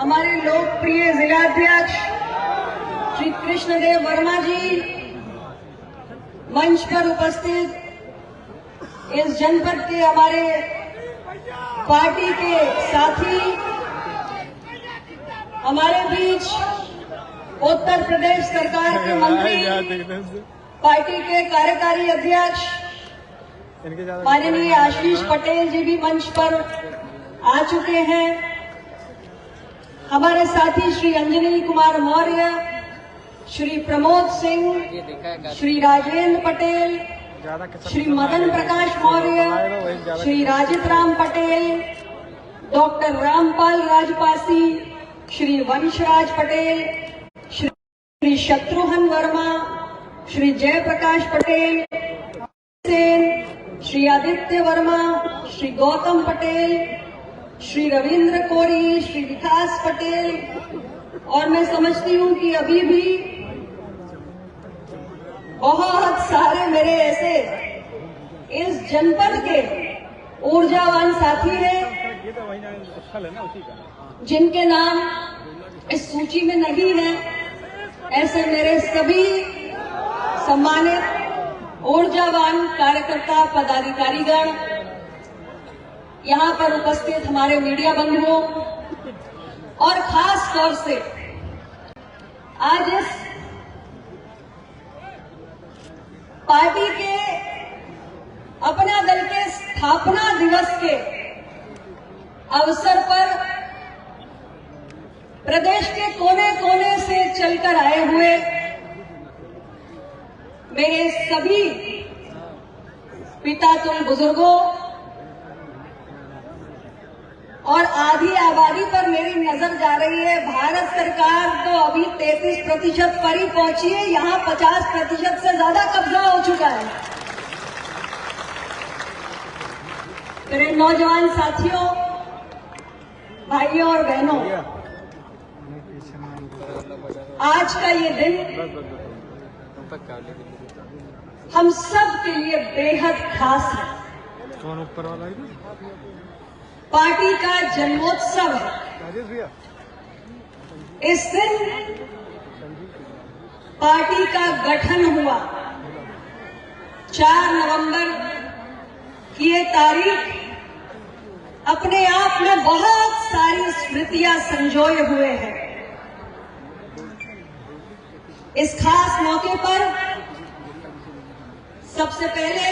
हमारे लोकप्रिय जिलाध्यक्ष श्री कृष्णदेव वर्मा जी, मंच पर उपस्थित इस जनपद के हमारे पार्टी के साथी, हमारे बीच उत्तर प्रदेश सरकार के मंत्री, पार्टी के कार्यकारी अध्यक्ष माननीय आशीष पटेल जी भी मंच पर आ चुके हैं। हमारे साथी श्री अंजनी कुमार मौर्य, श्री प्रमोद सिंह, श्री राजेंद्र पटेल, श्री मदन प्रकाश मौर्य, श्री राजित राम पटेल, डॉक्टर रामपाल राजपासी, श्री वंशराज पटेल, श्री शत्रुघ्न वर्मा, श्री जयप्रकाश पटेल, श्री आदित्य वर्मा, श्री गौतम पटेल, श्री रविंद्र कोरी, श्री विकास पटेल, और मैं समझती हूं कि अभी भी बहुत सारे मेरे ऐसे इस जनपद के ऊर्जावान साथी हैं जिनके नाम इस सूची में नहीं है। ऐसे मेरे सभी सम्मानित ऊर्जावान कार्यकर्ता पदाधिकारीगण, यहां पर उपस्थित हमारे मीडिया बंधुओं, और खास तौर से आज इस पार्टी के अपना दल के स्थापना दिवस के अवसर पर प्रदेश के कोने कोने से चलकर आए हुए मेरे सभी पितातुल बुजुर्गों और आधी आबादी पर मेरी नजर जा रही है। भारत सरकार तो अभी 33% पर ही पहुंची है, यहां 50% से ज्यादा कब्जा हो चुका है। मेरे नौजवान साथियों, भाइयों और बहनों, आज का ये दिन हम सब के लिए बेहद खास है। पार्टी का जन्मोत्सव है। इस दिन पार्टी का गठन हुआ। 4 नवंबर की ये तारीख अपने आप में बहुत सारी स्मृतियां संजोए हुए है। इस खास मौके पर सबसे पहले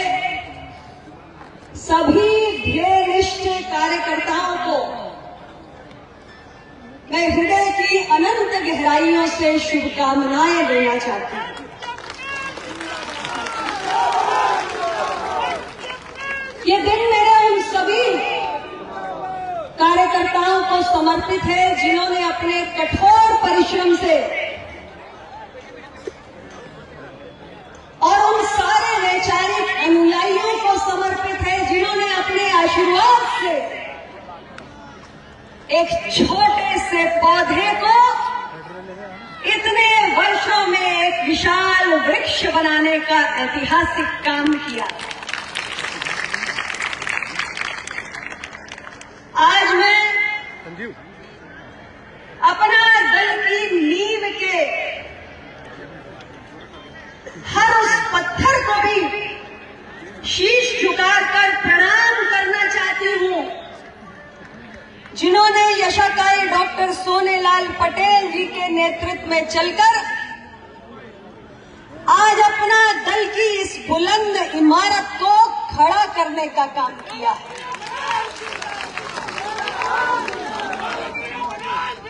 सभी ध्येयनिष्ठ कार्यकर्ताओं को मैं हृदय की अनंत गहराइयों से शुभकामनाएं देना चाहती हूं। ये दिन मेरे उन सभी कार्यकर्ताओं को समर्पित है जिन्होंने अपने कठोर परिश्रम से और उन सारे वैचारिक अनुयायियों को समर्पित है जिन्होंने अपने आशीर्वाद से एक छोटे से पौधे को इतने वर्षों में एक विशाल वृक्ष बनाने का ऐतिहासिक काम किया। आज मैं अपना दल की नींव के हर उस पत्थर को भी शीश झुकाकर प्रणाम करना चाहती हूं जिन्होंने यशाकाई डॉक्टर सोनेलाल पटेल जी के नेतृत्व में चलकर आज अपना दल की इस बुलंद इमारत को खड़ा करने का काम किया है।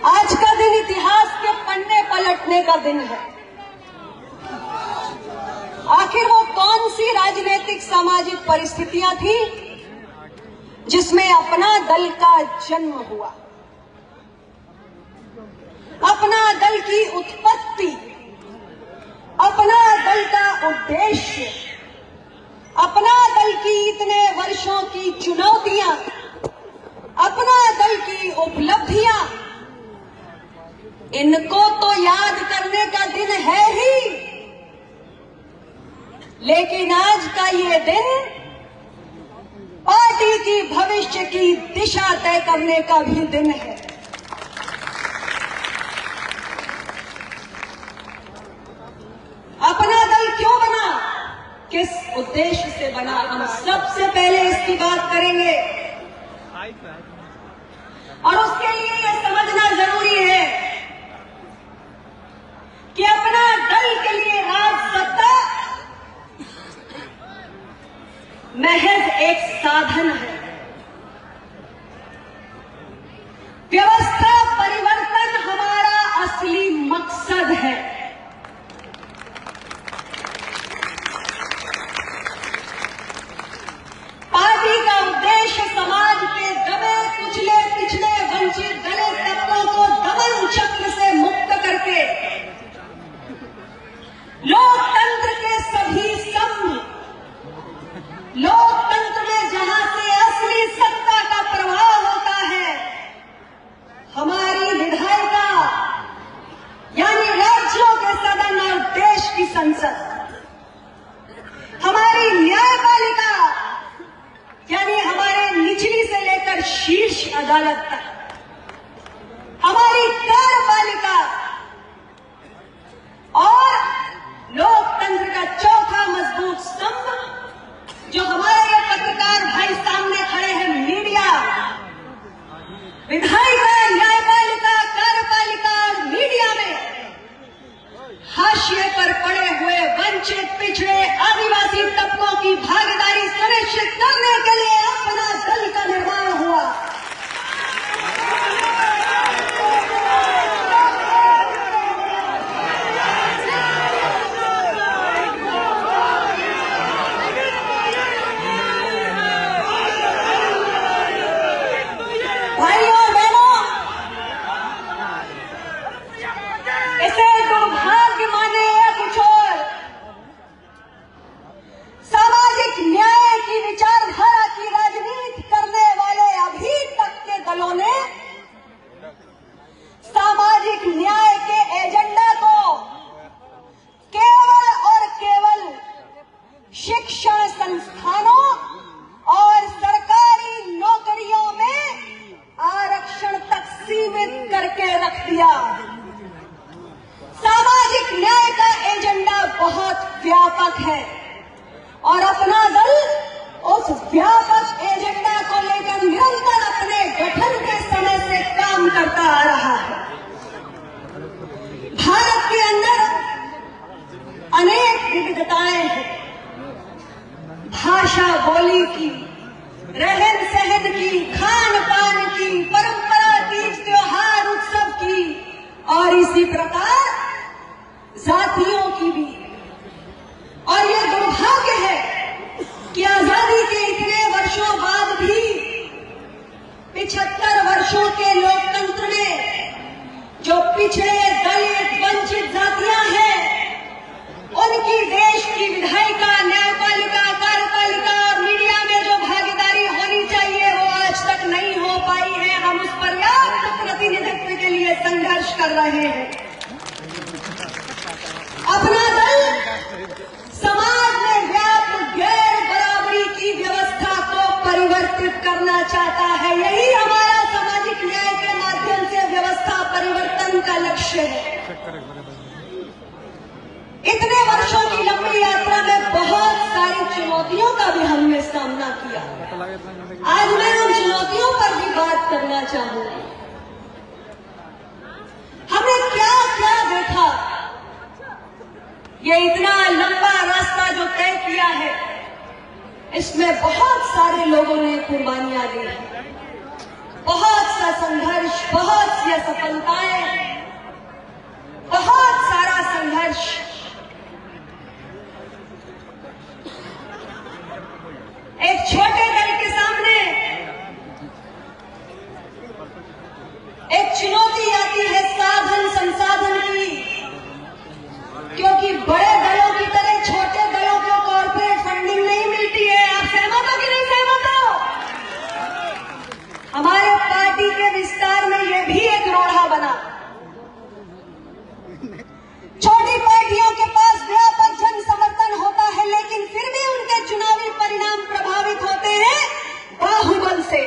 आज का दिन इतिहास के पन्ने पलटने का दिन है। आखिर वो कौन सी राजनीतिक सामाजिक परिस्थितियां थी जिसमें अपना दल का जन्म हुआ। अपना दल की उत्पत्ति, अपना दल का उद्देश्य, अपना दल की इतने वर्षों की चुनौतियां, अपना दल की उपलब्धियां, इनको तो याद करने का दिन है ही, लेकिन आज का ये दिन पार्टी की भविष्य की दिशा तय करने का भी दिन है। किस उद्देश्य से बना, हम सबसे पहले इसकी बात करेंगे। और उसके लिए यह समझना जरूरी है कि अपना दल के लिए राज सत्ता महज एक साधन है, व्यवस्था परिवर्तन हमारा असली मकसद है। पार्टी का उद्देश्य समाज के दबे कुचले पिछड़े वंचित दलित तबकों को दमन चक्र से मुक्त करके लोकतंत्र के सभी स्तंभ, लोकतंत्र में जहां से असली सत्ता का प्रभाव होता है, हमारी विधायिका यानी राज्यों के सदन और देश की संसद, हमारी न्यायपालिका यानी हमारे निचली से लेकर शीर्ष अदालत तक, हमारी कार्यपालिका और लोकतंत्र का चौथा मजबूत स्तंभ जो हमारे ये पत्रकार भाई सामने खड़े हैं, मीडिया, विधायिका, न्यायपालिका, कार्यपालिका और मीडिया में हाशिए पर पड़े हुए वंचित पिछड़े आदिवासी तबकों की भागीदारी सुनिश्चित करने के लिए अपना दल का निर्माण हुआ। भाइयों और बहनों, इसे दुर्भाग्य माने या कुछ और, सामाजिक न्याय की विचारधारा की राजनीति करने वाले अभी तक के दलों ने सामाजिक न्याय के एजेंडा को केवल और केवल शिक्षण संस्थानों और सरकारी नौकरियों में आरक्षण तक सीमित करके रख दिया। सामाजिक न्याय का एजेंडा बहुत व्यापक है और अपना दल उस व्यापक एजेंडा को लेकर निरंतर अपने गठन के समय से काम करता आ रहा है। भारत के अंदर अनेक विविधताएं हैं, भाषा बोली की, रहन सहन की, खान पान की, परंपरा की, त्योहार उत्सव की और इसी प्रकार जातियों की भी। और यह दुर्भाग्य है कि आजादी के इतने वर्षों बाद भी 75 वर्षों के लोकतंत्र में जो पिछड़े दलित वंचित जातियां हैं, उनकी देश की विधायिका, न्यायपालिका, कार्यपालिका और मीडिया में जो भागीदारी होनी चाहिए वो आज तक नहीं हो पाई है। हम उस पर्याप्त प्रतिनिधित्व के लिए संघर्ष कर रहे हैं। अपना दल समाज में व्याप्त गैर बराबरी की व्यवस्था को परिवर्तित करना चाहता है। यही हमारा सामाजिक न्याय के माध्यम से व्यवस्था परिवर्तन का लक्ष्य है। इतने वर्षों की लंबी यात्रा में बहुत सारी चुनौतियों का भी हमने सामना किया। आज मैं उन चुनौतियों पर भी बात करना चाहूंगी। हमने क्या क्या देखा, ये इतना लंबा रास्ता जो तय किया है, इसमें बहुत सारे लोगों ने कुर्बानियां दी, बहुत सा संघर्ष, बहुत सी असफलताएं, बहुत सारा संघर्ष। एक छोटे दल के सामने एक चुनौती आती है साधन संसाधन की, क्योंकि बड़े दलों की तरह छोटे दलों को कॉर्पोरेट फंडिंग नहीं मिलती है। आप सहमत हो कि नहीं सहमत हो? हमारे पार्टी के विस्तार में यह भी एक रोड़ा बना। छोटी पार्टियों के पास व्यापक जन समर्थन होता है, लेकिन फिर भी उनके चुनावी परिणाम प्रभावित होते हैं बाहुबल से,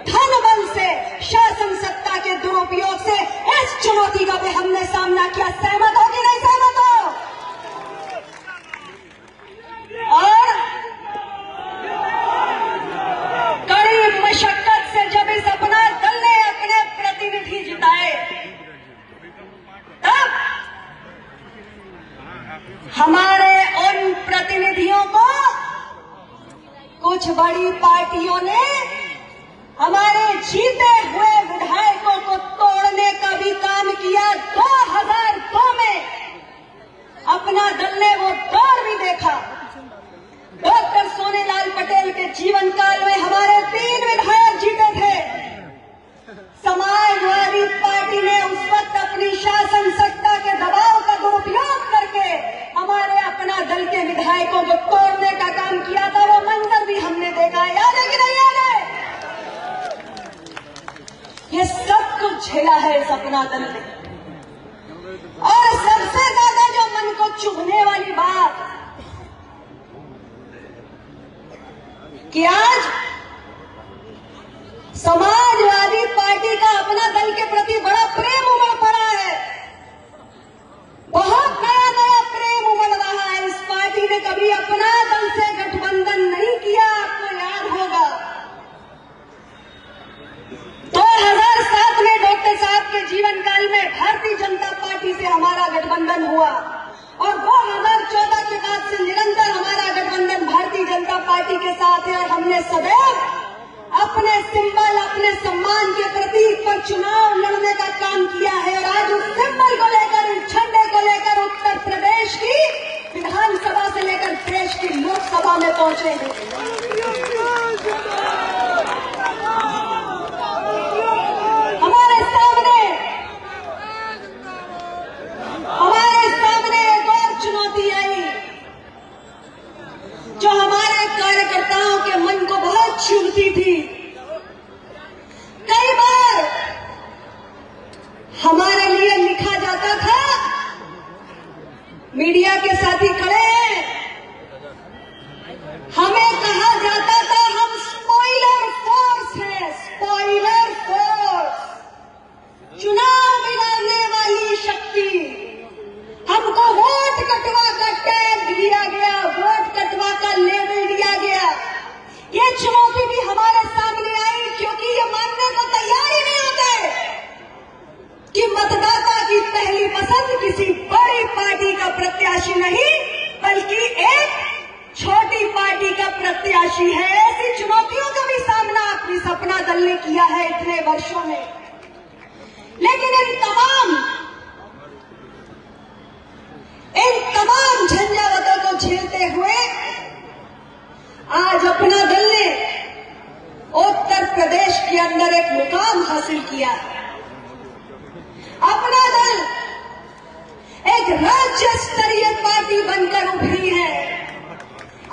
धन बल से, शासन सत्ता के दुरुपयोग से। इस चुनौती का भी हमने सामना किया। सहमत हो कि नहीं सहमत हो? और चुनौतियों ने हमारे जीते हुए विधायकों को तोड़ने का भी काम किया। 2002 में अपना दल ने वो दौर भी देखा। डॉक्टर सोनेलाल पटेल के जीवन काल में हमारे 3 विधायक जीते थे। समाजवादी पार्टी ने उस वक्त अपनी शासन सत्ता के दबाव का दुरुपयोग करके हमारे अपना दल के विधायकों को तोड़ने का काम किया था। वो मंजर भी हमने देखा। याद है कि नहीं याद है? ये सब कुछ झेला है इस अपना दल ने। और सबसे ज्यादा जो मन को चुभने वाली बात कि आज समाजवादी पार्टी का अपना दल के प्रति बड़ा प्रेम उमड़ पड़ा है। बहुत नया नया प्रेम उमड़ रहा है। इस पार्टी ने कभी अपना दल से गठबंधन नहीं किया। आपको याद होगा 2007 में डॉक्टर साहब के जीवन काल में भारतीय जनता पार्टी से हमारा गठबंधन हुआ और 2014 के बाद से निरंतर हमारा गठबंधन भारतीय जनता पार्टी के साथ है। और हमने सदैव अपने सिंबल, अपने सम्मान के प्रतीक पर चुनाव लड़ने का काम किया है। और आज उस सिंबल को लेकर, इस झंडे को लेकर उत्तर प्रदेश की विधानसभा से लेकर देश की लोकसभा में पहुंचे हैं। हमारे सामने एक और चुनौती आई जो हमारे कार्यकर्ताओं के मन को बहुत छूती थी। कई बार हमारे लिए लिखा जाता था, मीडिया के साथी खड़े हैं, हमें कहा जाता था हम स्पॉइलर फोर्स हैं। स्पॉइलर फोर्स, चुनाव बिगाड़ने वाली शक्ति। हमको वोट कटवा का टैग दिया गया, वोट कटवा का लेबल दिया गया। ये चुनौती भी हमारे सामने आई क्योंकि ये मानने को तैयार ही नहीं होते कि मतदाता की पहली पसंद किसी बड़ी पार्टी का प्रत्याशी नहीं बल्कि एक छोटी पार्टी का प्रत्याशी है। ऐसी चुनौतियों का भी सामना अपनी सपना दल ने किया है इतने वर्षों में। लेकिन इन तमाम झंझावतों को झेलते हुए आज अपना दल ने उत्तर प्रदेश के अंदर एक मुकाम हासिल किया। अपना दल एक राज्य स्तरीय पार्टी बनकर उभरी है।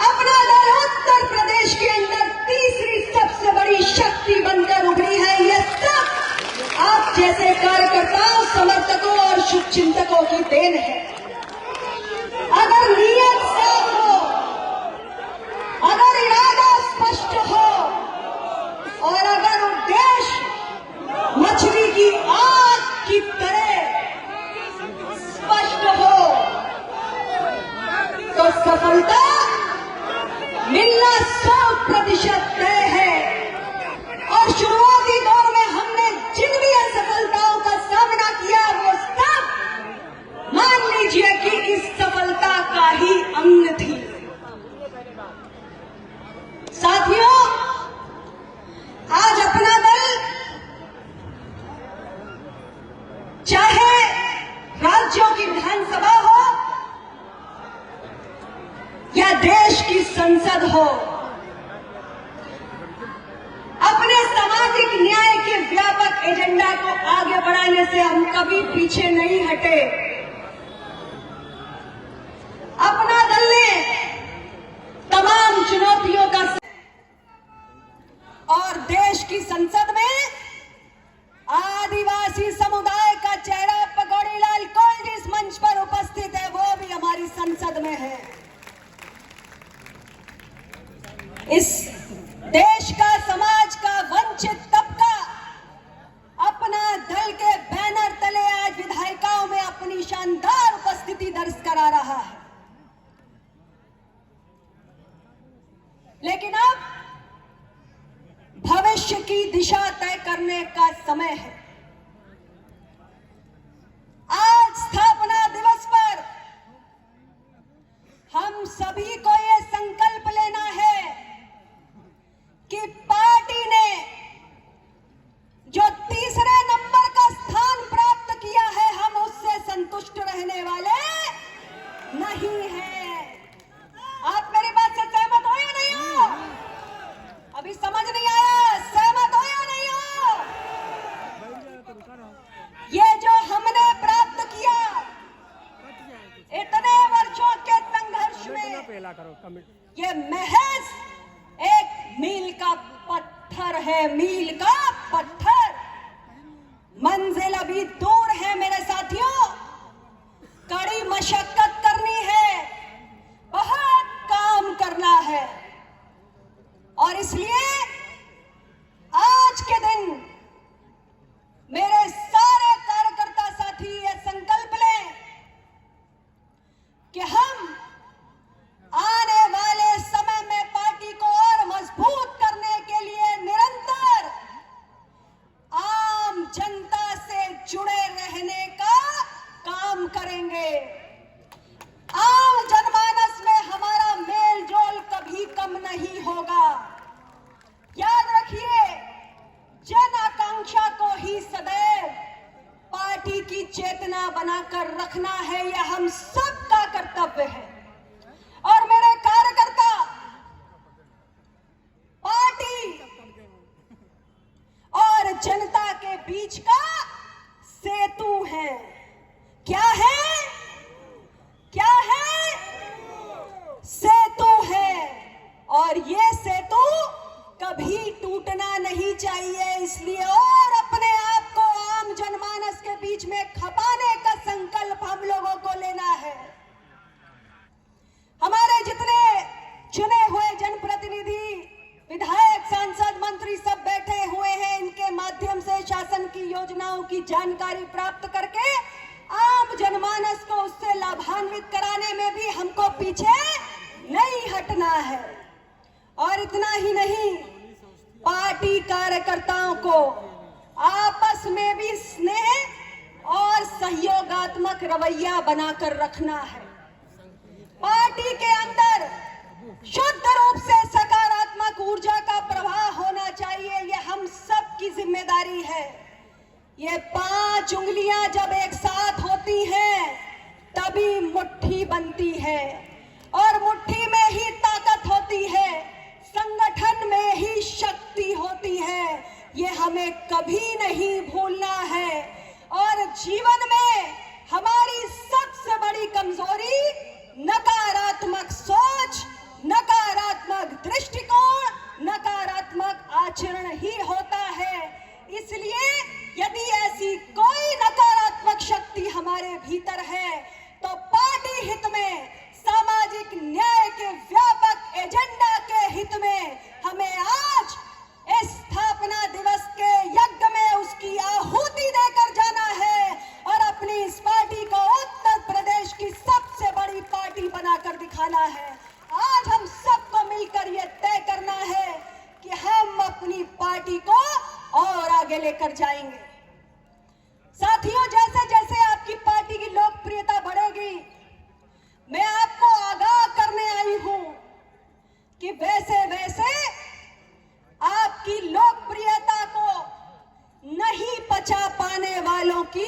अपना दल उत्तर प्रदेश के अंदर तीसरी सबसे बड़ी शक्ति बनकर उभरी है। यह सब आप जैसे कार्यकर्ताओं, समर्थकों और शुभचिंतकों की देन है। अगर नीयत साफ हो, अगर इरादा स्पष्ट हो और अगर उद्देश्य मछली की आंख की तरह स्पष्ट हो तो सफलता मिलना 100% तय है। और शुरुआती दौर में हमने जिन भी असफलताओं का सामना किया वो सब मान लीजिए कि इस सफलता का ही अंग थी। साथियों, आज अपना दल चाहे राज्यों की विधानसभा हो या देश की संसद हो, अपने सामाजिक न्याय के व्यापक एजेंडा को आगे बढ़ाने से हम कभी पीछे नहीं हटे। अपना दल ने तमाम चुनौतियों का और देश की संसद में आदिवासी समुदाय का चेहरा पकौड़ी लाल कौल जिस मंच पर उपस्थित है वो भी हमारी संसद में है। इस देश का, समाज का वंचित तबका अपना दल के बैनर तले आज विधायिकाओं में अपनी शानदार उपस्थिति दर्ज करा रहा है। लेकिन अब भविष्य की दिशा तय करने का समय है। आज स्थापना दिवस पर हम सभी को यह संकल्प लेना है कि भी दूर है मेरे साथियों। कड़ी मशक्कत करनी है, बहुत काम करना है, और इसलिए आज के दिन मेरे सारे कार्यकर्ता साथी ये संकल्प लें कि हम आने वाले समय में पार्टी को और मजबूत करने के लिए निरंतर आम जनता से जुड़े रहने का काम करेंगे। आम जनमानस में हमारा मेल जोल कभी कम नहीं होगा। याद रखिए, जन आकांक्षा को ही सदैव पार्टी की चेतना बनाकर रखना है, यह हम सबका कर्तव्य है। और मेरे कार्यकर्ता पार्टी और जनता के बीच का सेतु है। क्या है? क्या है? सेतु है, और ये सेतु कभी टूटना नहीं चाहिए। इसलिए और अपने आप को आम जनमानस के बीच में खपाने का संकल्प हम लोगों को लेना है। हमारे जितने चुने हुए जनप्रतिनिधि, विधायक, सांसद, मंत्री सब बैठे हुए हैं, इनके माध्यम से शासन की योजनाओं की जानकारी प्राप्त करके आम जनमानस को उससे लाभान्वित कराने में भी हमको पीछे नहीं हटना है। और इतना ही नहीं, पार्टी कार्यकर्ताओं को आपस में भी स्नेह और सहयोगात्मक रवैया बनाकर रखना है। पार्टी के अंदर शुद्ध रूप से सकारात्मक ऊर्जा का प्रवाह होना चाहिए, यह हम सब की जिम्मेदारी है। ये 5 उंगलियां जब एक साथ होती हैं तभी मुट्ठी बनती है, और मुट्ठी में ही ताकत होती है, संगठन में ही शक्ति होती है। ये हमें कभी नहीं भूलना है। और जीवन में हमारी सबसे बड़ी कमजोरी नकारात्मक सोच, नकारात्मक दृष्टिकोण, नकारात्मक आचरण ही होता है। इसलिए यदि ऐसी कोई नकारात्मक शक्ति हमारे भीतर है तो पार्टी हित में, सामाजिक न्याय के व्यापक एजेंडा के हित में हमें आज इस स्थापना दिवस के यज्ञ में उसकी आहुति देकर जाना है, और अपनी इस पार्टी को उत्तर प्रदेश की सबसे बड़ी पार्टी बनाकर दिखाना है। आज हम सबको मिलकर यह तय करना है कि हम अपनी पार्टी को और आगे लेकर जाएंगे। साथियों, जैसे जैसे आपकी पार्टी की लोकप्रियता बढ़ेगी, मैं आपको आगाह करने आई हूं कि वैसे वैसे आपकी लोकप्रियता को नहीं पचा पाने वालों की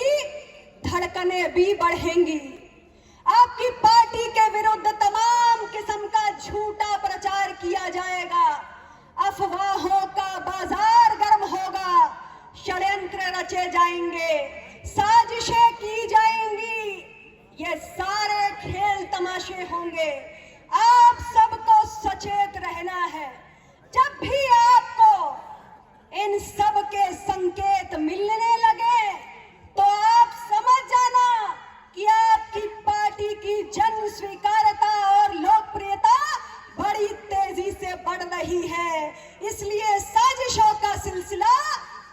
धड़कनें भी बढ़ेंगी। आपकी पार्टी के विरुद्ध तमाम किस्म का झूठा प्रचार किया जाएगा, अफवाहों का बाजार गर्म होगा, षड्यंत्र रचे जाएंगे, साजिशें की जाएंगी। ये सारे खेल तमाशे होंगे। आप सबको सचेत रहना है। जब भी आपको इन सब के संकेत मिलने लगे तो आप समझ जाना कि आपकी पार्टी की जन स्वीकारता और लोकप्रियता बड़ी तेजी से बढ़ रही है। इसलिए साजिशों का सिलसिला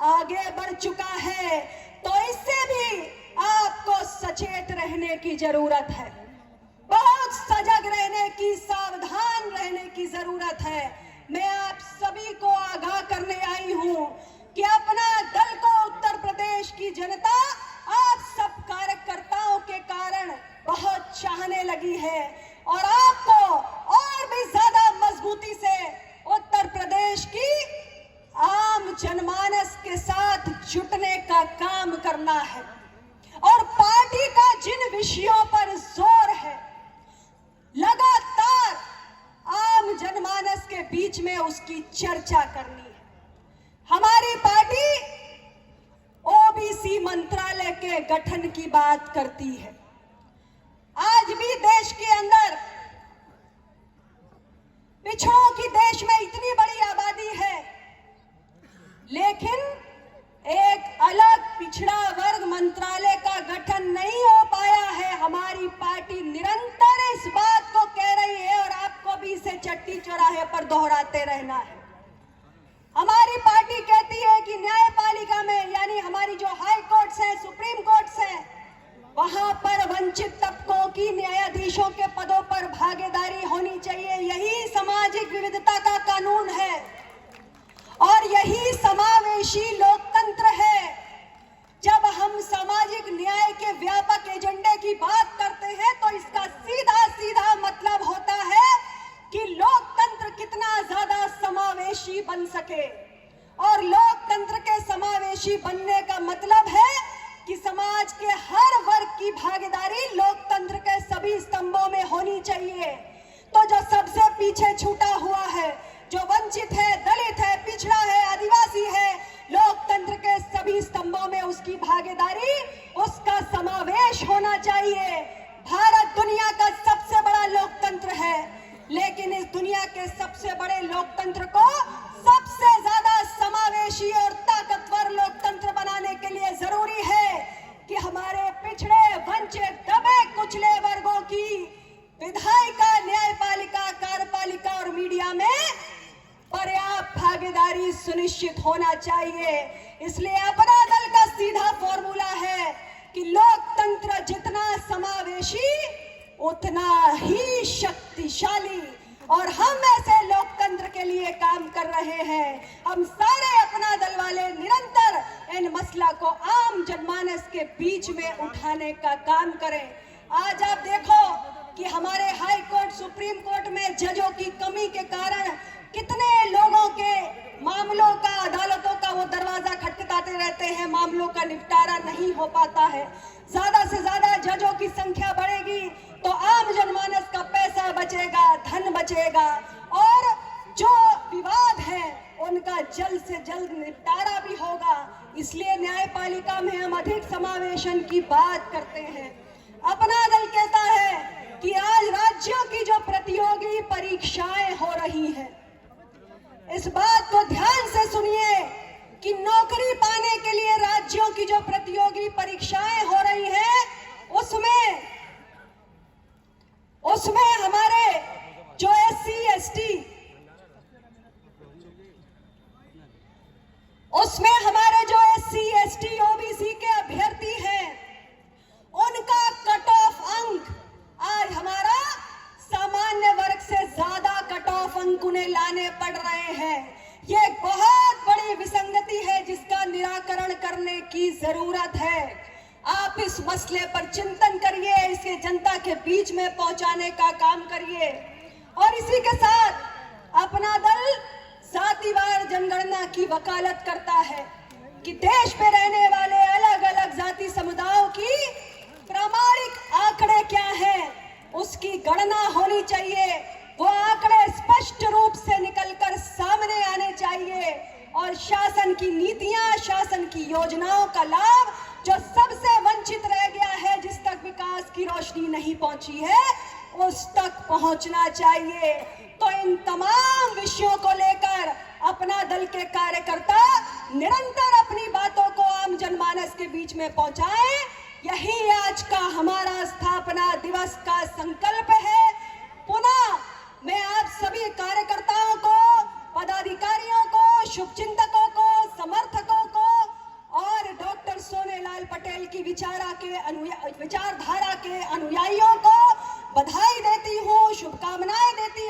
आगे बढ़ चुका है, तो इससे भी आपको सचेत रहने की जरूरत है, बहुत सजग रहने की, सावधान रहने की जरूरत है। मैं आप सभी को आगाह करने आई हूं कि अपना दल को उत्तर प्रदेश की जनता आप सब कार्यकर्ताओं के कारण बहुत चाहने लगी है, और आपको और भी ज्यादा मजबूती से उत्तर प्रदेश की आम जनमानस के साथ जुटने का काम करना है। और पार्टी का जिन विषयों पर जोर है, लगातार आम जनमानस के बीच में उसकी चर्चा करनी है। हमारी पार्टी ओबीसी मंत्रालय के गठन की बात करती है। आज भी देश के अंदर पिछड़ों की देश में इतनी बड़ी आबादी है, लेकिन एक अलग पिछड़ा वर्ग न्यायाधीशों के पदों पर भागीदारी होनी चाहिए। यही सामाजिक विविधता का कानून है और यही समावेशी लोकतंत्र है। जब हम सामाजिक न्याय के व्यापक एजेंडे की बात करते हैं तो इसका सीधा सीधा मतलब होता है कि लोकतंत्र कितना ज्यादा समावेशी बन सके। और लोकतंत्र के समावेशी बनने का मतलब है कि समाज के हर वर्ग की भागीदारी लोकतंत्र के सभी स्तंभों में होनी चाहिए। तो जो सबसे पीछे छूटा हुआ है, जो वंचित है, दलित है, पिछड़ा है, आदिवासी है, लोकतंत्र के सभी स्तंभों में उसकी भागीदारी, उसका समावेश होना चाहिए। भारत दुनिया का सबसे बड़ा लोकतंत्र है, लेकिन इस दुनिया के सबसे बड़े लोकतंत्र को सबसे ज्यादा समावेशी और ताकतवर लोकतंत्र बनाने के लिए जरूरी है कि हमारे पिछड़े, वंचित, दबे कुचले वर्गों की विधायिका, न्यायपालिका, कार्यपालिका और मीडिया में पर्याप्त भागीदारी सुनिश्चित होना चाहिए। इसलिए अपना दल का सीधा फॉर्मूला है कि लोकतंत्र जितना समावेशी उतना ही शक्तिशाली, और हम ऐसे लोकतंत्र के लिए काम कर रहे हैं। हम सारे अपना दल वाले निरंतर इन मसला को आम जनमानस के बीच में उठाने का काम करें। आज आप देखो कि हमारे हाई कोर्ट, सुप्रीम कोर्ट में जजों की कमी के कारण कितने लोगों के मामलों का, अदालतों का वो दरवाजा खटखटाते रहते हैं, मामलों का निपटारा नहीं हो पाता है। ज्यादा से ज्यादा जजों की संख्या बढ़ेगी तो आम जनमानस का पैसा बचेगा, धन बचेगा, और जो विवाद है उनका जल्द से जल्द निपटारा भी होगा। इसलिए न्यायपालिका में हम अधिक समावेशन की बात करते हैं। अपना दल कहता है कि आज राज्यों की जो प्रतियोगी परीक्षाएं हो रही हैं, इस बात को ध्यान से सुनिए कि नौकरी पाने के लिए राज्यों की जो प्रतियोगी परीक्षाएं हो रही हैं, उसमें हमारे जो SC ST, उसमें हमारे जो SC ST OBC के अभ्यर्थी हैं, उनका कट ऑफ अंक आज हमारा सामान्य वर्ग से ज्यादा कट ऑफ अंक उन्हें लाने पड़ रहे हैं। ये एक बहुत बड़ी विसंगति है जिसका निराकरण करने की जरूरत है। आप इस मसले पर चिंतन करिए, इसे जनता के बीच में पहुंचाने का काम करिए। और इसी के साथ अपना दल जातिवार जनगणना की वकालत करता है कि देश में रहने वाले अलग अलग जाति समुदायों की प्रामाणिक आंकड़े क्या हैं, उसकी गणना होनी चाहिए। वो आंकड़े स्पष्ट रूप से निकलकर सामने आने चाहिए और शासन की नीतियां, शासन की योजनाओं का लाभ जो सबसे वंचित रह गया है, जिस तक विकास की रोशनी नहीं पहुंची है, उस तक पहुंचना चाहिए। तो इन तमाम विषयों को लेकर अपना दल के कार्यकर्ता निरंतर अपनी बातों को आम जनमानस के बीच में पहुंचाएं। यही आज का हमारा स्थापना दिवस का संकल्प है। पुनः मैं आप सभी कार्यकर्ताओं को, पदाधिकारियों को, शुभचिंतकों को, समर्थकों को और डॉक्टर सोनेलाल पटेल की विचारधारा के अनुयायियों को बधाई देती हूँ, शुभकामनाएं देती